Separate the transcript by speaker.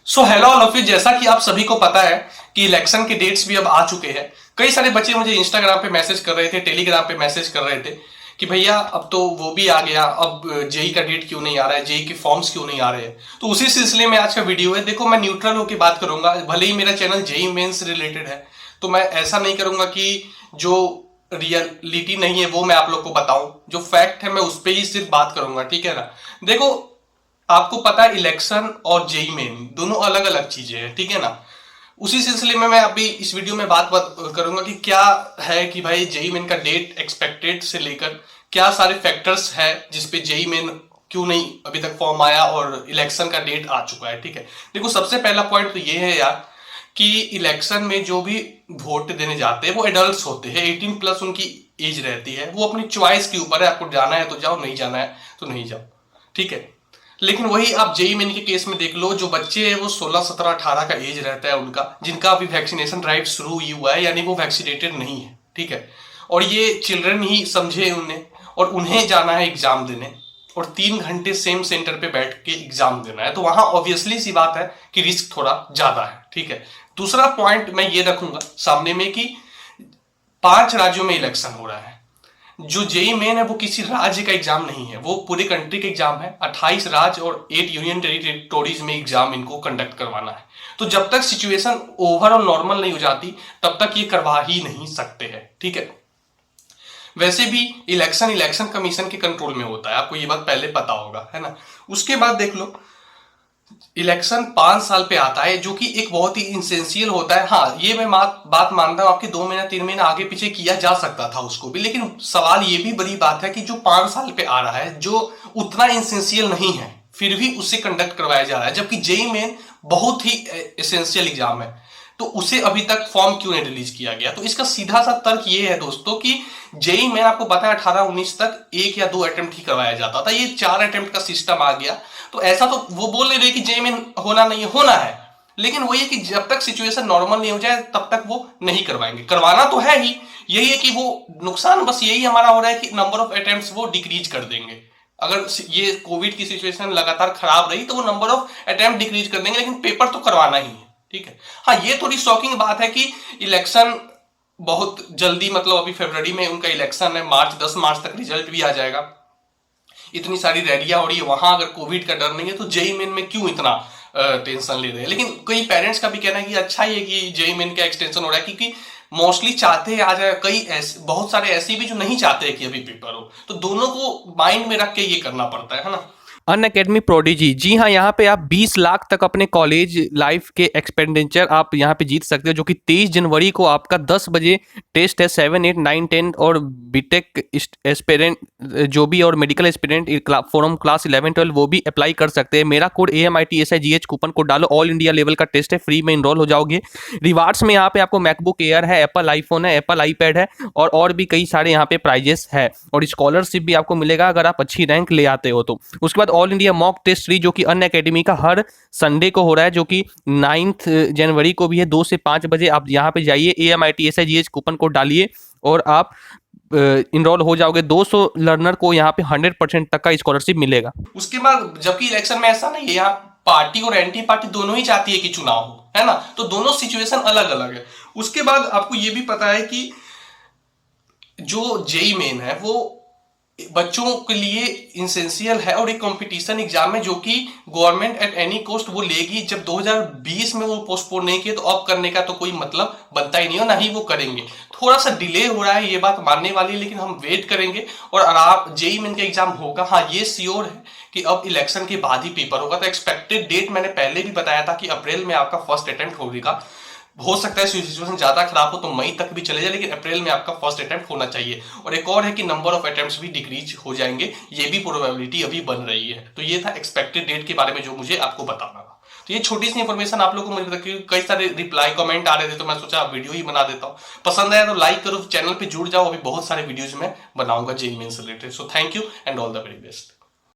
Speaker 1: So hello all of you. जैसा कि आप सभी को पता है कि इलेक्शन के डेट्स भी अब आ चुके हैं। कई सारे बच्चे मुझे इंस्टाग्राम पे मैसेज कर रहे थे, टेलीग्राम पे मैसेज कर रहे थे कि भैया अब तो वो भी आ गया, अब जेई का डेट क्यों नहीं आ रहा है, जेई के फॉर्म्स क्यों नहीं आ रहे हैं। तो उसी सिलसिले में आज का वीडियो है। देखो, मैं न्यूट्रल होकर बात करूंगा, भले ही मेरा चैनल जेई मेन से रिलेटेड है, तो मैं ऐसा नहीं करूंगा कि जो रियलिटी नहीं है वो मैं आप लोग को बताऊं। जो फैक्ट है मैं उस पर ही सिर्फ बात करूंगा, ठीक है ना। देखो, आपको पता है इलेक्शन और जेई मेन दोनों अलग अलग चीजें हैं, ठीक है ना। उसी सिलसिले में मैं अभी इस वीडियो में बात करूंगा कि क्या है कि भाई जेई मेन का डेट एक्सपेक्टेड से लेकर क्या सारे फैक्टर्स है जिसपे जेई मेन क्यों नहीं अभी तक फॉर्म आया और इलेक्शन का डेट आ चुका है, ठीक है। देखो, सबसे पहला पॉइंट तो ये है यार कि इलेक्शन में जो भी वोट देने जाते हैं वो एडल्ट होते हैं, 18+ उनकी एज रहती है। वो अपनी चॉइस के ऊपर है, आपको जाना है तो जाओ, नहीं जाना है तो नहीं जाओ, ठीक है। लेकिन वही आप जेई मेन के केस में देख लो, जो बच्चे हैं वो 16, 17, 18 का एज रहता है उनका, जिनका अभी वैक्सीनेशन ड्राइव शुरू ही हुआ है, यानी वो वैक्सीनेटेड नहीं है, ठीक है। और ये चिल्ड्रन ही समझे उन्हें, और उन्हें जाना है एग्जाम देने, और 3 घंटे सेम सेंटर पे बैठ के एग्जाम देना है, तो वहां ऑब्वियसली सी बात है कि रिस्क थोड़ा ज्यादा है, ठीक है। दूसरा पॉइंट मैं ये रखूंगा सामने में कि 5 राज्यों में इलेक्शन हो रहा है। जो जेई मेन है वो किसी राज्य का एग्जाम नहीं है, वो पूरे कंट्री का एग्जाम है। 28 राज्य और 8 यूनियन टेरिटोरीज में एग्जाम इनको कंडक्ट करवाना है। तो जब तक सिचुएशन ओवर और नॉर्मल नहीं हो जाती तब तक ये करवा ही नहीं सकते हैं, ठीक है। वैसे भी इलेक्शन कमीशन के कंट्रोल में होता है, आपको ये बात पहले पता होगा, है ना। उसके बाद देख लो, इलेक्शन 5 साल पे आता है, जो कि एक बहुत ही इंसेंशियल होता है। हाँ, ये मैं बात मानता हूं, आपके 2 महीना 3 महीना आगे पीछे किया जा सकता था उसको भी, लेकिन सवाल ये भी बड़ी बात है कि जो 5 साल पे आ रहा है, जो उतना इंसेंशियल नहीं है, फिर भी उससे कंडक्ट करवाया जा रहा है, जबकि जेई मेन बहुत ही एसेंशियल एग्जाम है। तो उसे अभी तक फॉर्म क्यों नहीं रिलीज किया गया? तो इसका सीधा सा तर्क ये है दोस्तों कि जेई में आपको पता है 18-19 तक 1 या 2 अटेम्प्ट ही करवाया जाता था, ये 4 अटेम्प्ट का सिस्टम आ गया। तो ऐसा तो वो बोल नहीं रहे कि जेई में होना नहीं होना है, लेकिन वो ये कि जब तक सिचुएशन नॉर्मल नहीं हो जाए तब तक वो नहीं करवाएंगे। करवाना तो है ही, यही है कि वो नुकसान बस यही हमारा हो रहा है कि नंबर ऑफ अटेम्प्ट्स वो डिक्रीज कर देंगे। अगर ये कोविड की सिचुएशन लगातार खराब रही तो वो नंबर ऑफ अटेम्प्ट डिक्रीज कर देंगे, लेकिन पेपर तो करवाना ही है, ठीक है। हाँ, ये थोड़ी शॉकिंग बात है कि इलेक्शन बहुत जल्दी, मतलब अभी फरवरी में उनका इलेक्शन है, 10 मार्च तक रिजल्ट भी आ जाएगा। इतनी सारी रैलियां हो रही है, वहां अगर कोविड का डर नहीं है तो जेई मेन में क्यों इतना टेंशन ले रहे हैं। लेकिन कई पेरेंट्स का भी कहना है कि अच्छा ही है कि जेई मेन का एक्सटेंशन हो रहा है, क्योंकि मोस्टली चाहते हैं आ जाए। कई ऐसे, बहुत सारे ऐसे भी जो नहीं चाहते हैं कि अभी पेपर हो, तो दोनों को माइंड में रख के ये करना पड़ता है ना।
Speaker 2: अन अकेडमी प्रोडिजी, जी हाँ, यहाँ पे आप 20 लाख तक अपने कॉलेज लाइफ के एक्सपेंडिचर आप यहाँ पे जीत सकते हो, जो कि 23 जनवरी को आपका 10 बजे टेस्ट है। 7, 8, 9, 10 और बीटेक एस्पिरेंट जो भी और मेडिकल एस्पिरेंट फॉरम क्लास 11, 12 वो भी अप्लाई कर सकते हैं। मेरा कोड AMITSIGH कूपन कोड डालो, ऑल इंडिया लेवल का टेस्ट है, फ्री में इनरोल हो जाओगे। रिवार्ड्स में यहाँ पे आपको मैकबुक एयर है, एप्पल आईफोन है, एप्पल आईपैड है, और भी कई सारे यहाँ पे प्राइजेस है, और स्कॉलरशिप भी आपको मिलेगा अगर आप अच्छी रैंक ले आते हो तो। उसके बाद ऑल इंडिया मॉक टेस्ट 3 जो कि अन अकेडमी का हर संडे को हो रहा है, जो कि 9 जनवरी को भी है, 2 से 5 बजे। आप यहाँ पे जाइए, AMITSIGH कूपन कोड डालिए और आप इनरोल हो जाओगे। 200 लर्नर को यहाँ पे 100% तक का स्कॉलरशिप मिलेगा।
Speaker 1: उसके बाद, जबकि इलेक्शन में ऐसा नहीं है, यहाँ पार्टी और एंटी पार्टी दोनों ही चाहती है कि चुनाव हो, है ना। तो दोनों सिचुएशन अलग अलग है। उसके बाद आपको ये भी पता है कि जो जेई मेन है वो बच्चों के लिए इंसेंशियल है, और एक कंपटीशन एग्जाम है जो कि गवर्नमेंट एट एनी कॉस्ट वो लेगी। जब 2020 में वो पोस्टपोन नहीं किए तो अब करने का तो कोई मतलब बनता ही नहीं हो, ना ही वो करेंगे। थोड़ा सा डिले हो रहा है, ये बात मानने वाली है, लेकिन हम वेट करेंगे और आराम जेई मेन का एग्जाम होगा। हाँ, ये श्योर है कि अब इलेक्शन के बाद ही पेपर होगा। तो एक्सपेक्टेड डेट मैंने पहले भी बताया था कि अप्रैल में आपका फर्स्ट अटेम्प्ट होगा। हो सकता है सिचुएशन ज्यादा खराब हो तो मई तक भी चले जाए, लेकिन अप्रैल में आपका फर्स्ट अटेम्प्ट होना चाहिए। और एक और है कि नंबर ऑफ अटेम्प्ट्स भी डिक्रीज हो जाएंगे, ये भी प्रोबेबिलिटी अभी बन रही है। तो ये था एक्सपेक्टेड डेट के बारे में जो मुझे आपको बताना था। तो ये छोटी सी इंफॉर्मेशन आप लोगों को मुझे पता, कई सारे रिप्लाई कमेंट आ रहे थे तो मैं सोचा वीडियो ही बना देता हूँ। पसंद आया तो लाइक करो, चैनल पे जुड़ जाओ, अभी बहुत सारे वीडियोज में बनाऊंगा JEE mains related. So thank you and all the very best.